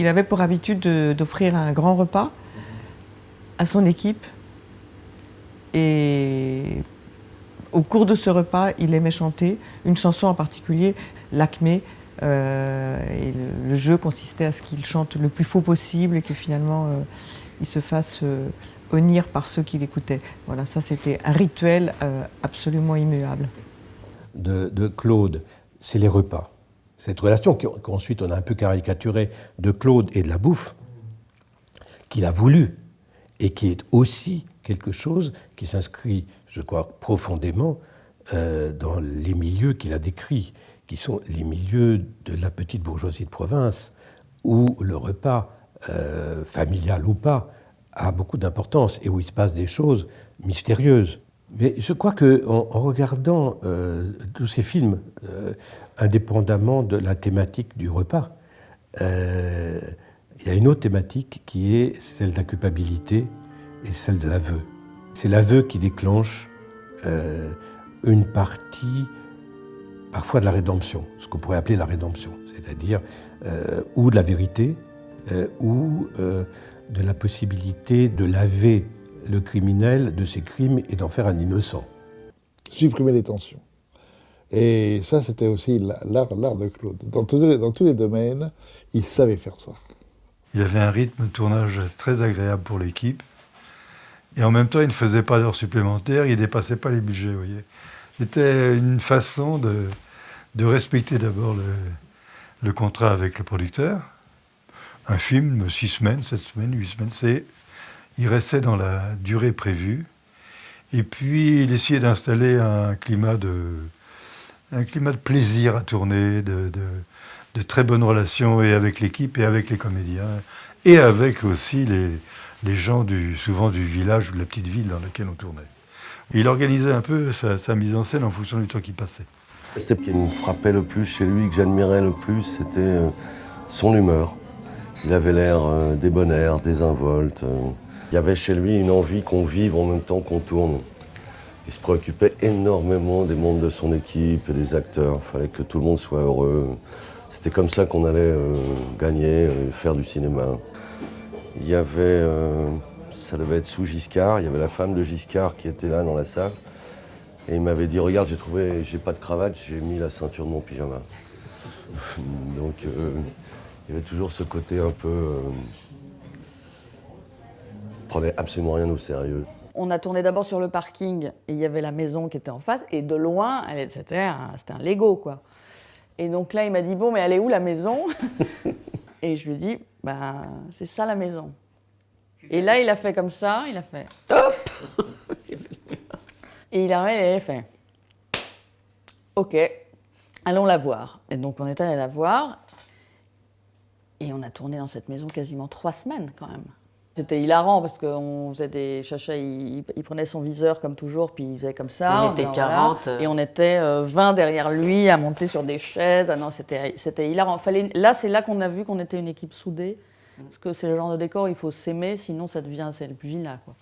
Il avait pour habitude d'offrir un grand repas à son équipe. Et au cours de ce repas, il aimait chanter une chanson en particulier, l'Acmé. Et le jeu consistait à ce qu'il chante le plus faux possible et que finalement il se fasse honnir par ceux qui l'écoutaient. Voilà, ça c'était un rituel absolument immuable. De Claude, c'est les repas. Cette relation qu'ensuite on a un peu caricaturée de Claude et de la bouffe, qu'il a voulu et qui est aussi quelque chose qui s'inscrit, je crois, profondément dans les milieux qu'il a décrits, qui sont les milieux de la petite bourgeoisie de province, où le repas, familial ou pas, a beaucoup d'importance et où il se passe des choses mystérieuses. Mais je crois qu'en regardant tous ces films, indépendamment de la thématique du repas, il y a une autre thématique qui est celle de la culpabilité et celle de l'aveu. C'est l'aveu qui déclenche une partie, parfois de la rédemption, ce qu'on pourrait appeler la rédemption, c'est-à-dire ou de la vérité, ou de la possibilité de laver le criminel de ses crimes et d'en faire un innocent. Supprimer les tensions. Et ça, c'était aussi l'art de Claude. Dans tous les domaines, il savait faire ça. Il avait un rythme de tournage très agréable pour l'équipe. Et en même temps, il ne faisait pas d'heures supplémentaires, il ne dépassait pas les budgets, vous voyez. C'était une façon de respecter d'abord le contrat avec le producteur. Un film, 6 semaines, 7 semaines, 8 semaines, il restait dans la durée prévue. Et puis, il essayait d'installer un climat de plaisir à tourner, de très bonnes relations et avec l'équipe et avec les comédiens, et avec aussi les gens souvent du village ou de la petite ville dans laquelle on tournait. Et il organisait un peu sa mise en scène en fonction du temps qui passait. Ce qui me frappait le plus chez lui, que j'admirais le plus, c'était son humeur. Il avait l'air débonnaire, désinvolte. Il y avait chez lui une envie qu'on vive en même temps qu'on tourne. Il se préoccupait énormément des membres de son équipe et des acteurs. Il fallait que tout le monde soit heureux. C'était comme ça qu'on allait gagner, faire du cinéma. Il y avait, ça devait être sous Giscard, il y avait la femme de Giscard qui était là dans la salle. Et il m'avait dit, regarde, j'ai pas de cravate, j'ai mis la ceinture de mon pyjama. Donc il y avait toujours ce côté un peu... prenait absolument rien au sérieux. On a tourné d'abord sur le parking et il y avait la maison qui était en face et de loin, c'était un Lego, quoi. Et donc là, il m'a dit, bon, mais elle est où la maison? Et je lui ai dit, ben, c'est ça la maison. Et là, il a fait comme ça, il a fait, hop. Et il a fait, ok, allons la voir. Et donc on est allé la voir et on a tourné dans cette maison quasiment 3 semaines quand même. C'était hilarant parce qu'on faisait des chachas, il prenait son viseur comme toujours, puis il faisait comme ça. On était 40. Voilà, et on était 20 derrière lui à monter sur des chaises. Ah non, c'était hilarant. C'est là qu'on a vu qu'on était une équipe soudée. Parce que c'est le genre de décor, il faut s'aimer, sinon ça devient c'est le pugilat, quoi.